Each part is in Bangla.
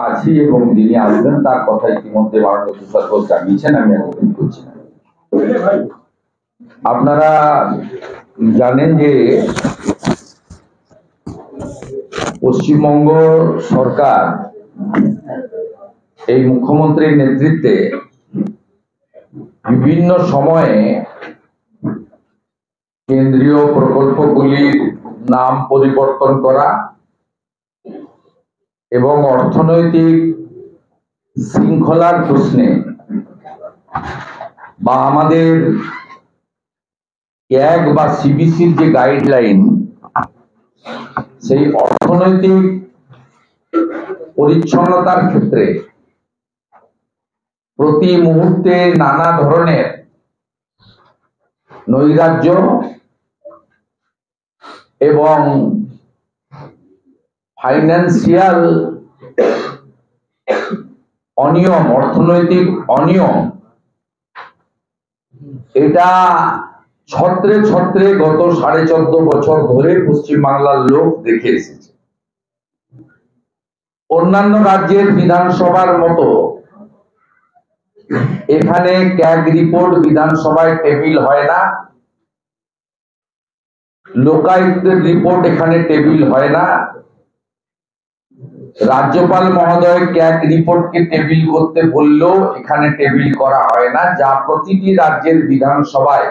আছি এবং যিনি আসবেন তার কথা ইতিমধ্যে মাননীয় তুষার ঘোষ জানিয়েছেন, আমি একদম করছি না। আপনারা জানেন যে পশ্চিমবঙ্গ সরকার এই মুখ্যমন্ত্রীর নেতৃত্বে বিভিন্ন সময়ে কেন্দ্রীয় প্রকল্পগুলির নাম পরিবর্তন করা এবং অর্থনৈতিক শৃঙ্খলার প্রশ্নে বা আমাদের ক্যাগ বা সিবিসির যে গাইডলাইন, সেই অর্থনৈতিক পরিচ্ছন্নতার ক্ষেত্রে প্রতি মুহূর্তে নানা ধরনের নৈরাজ্য এবং ফাইন্যান্সিয়াল অনিয়ম, অর্থনৈতিক অনিয়ম, এটা ছত্রে ছত্রে গত 14.5 বছর ধরে পশ্চিমবাংলার লোক দেখে এসেছে। অন্যান্য রাজ্যের বিধানসভার মতো এখানে ক্যাগ রিপোর্ট বিধানসভায় টেবিল হয় না, লোকায়ুক্তের রিপোর্ট এখানে টেবিল হয় না, রাজ্যপাল মহোদয় ক্যাগ রিপোর্টকে টেবিল করতে বললেও এখানে টেবিল করা হয় না, যা প্রতিটি রাজ্যের বিধানসভায়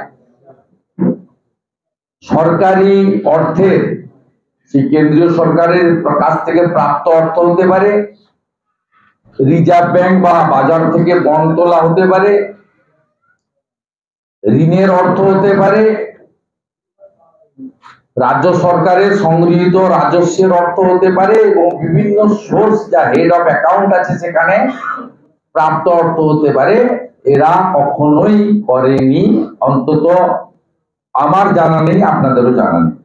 সরকারি অর্থের, সেই কেন্দ্রীয় সরকারের কাছ থেকে প্রাপ্ত অর্থ হতে পারে, রিজার্ভ ব্যাংক বা বাজার থেকে বন্ড তোলা হতে পারে, ঋণের অর্থ হতে পারে, রাজ্য সরকারের সংগৃহীত রাজস্বের অর্থ হতে পারে এবং বিভিন্ন সোর্স যা হেড অফ অ্যাকাউন্ট আছে সেখানে প্রাপ্ত অর্থ হতে পারে। এরা কখনোই করেনি, অন্তত আমার জানা নেই, আপনাদেরও জানা নেই।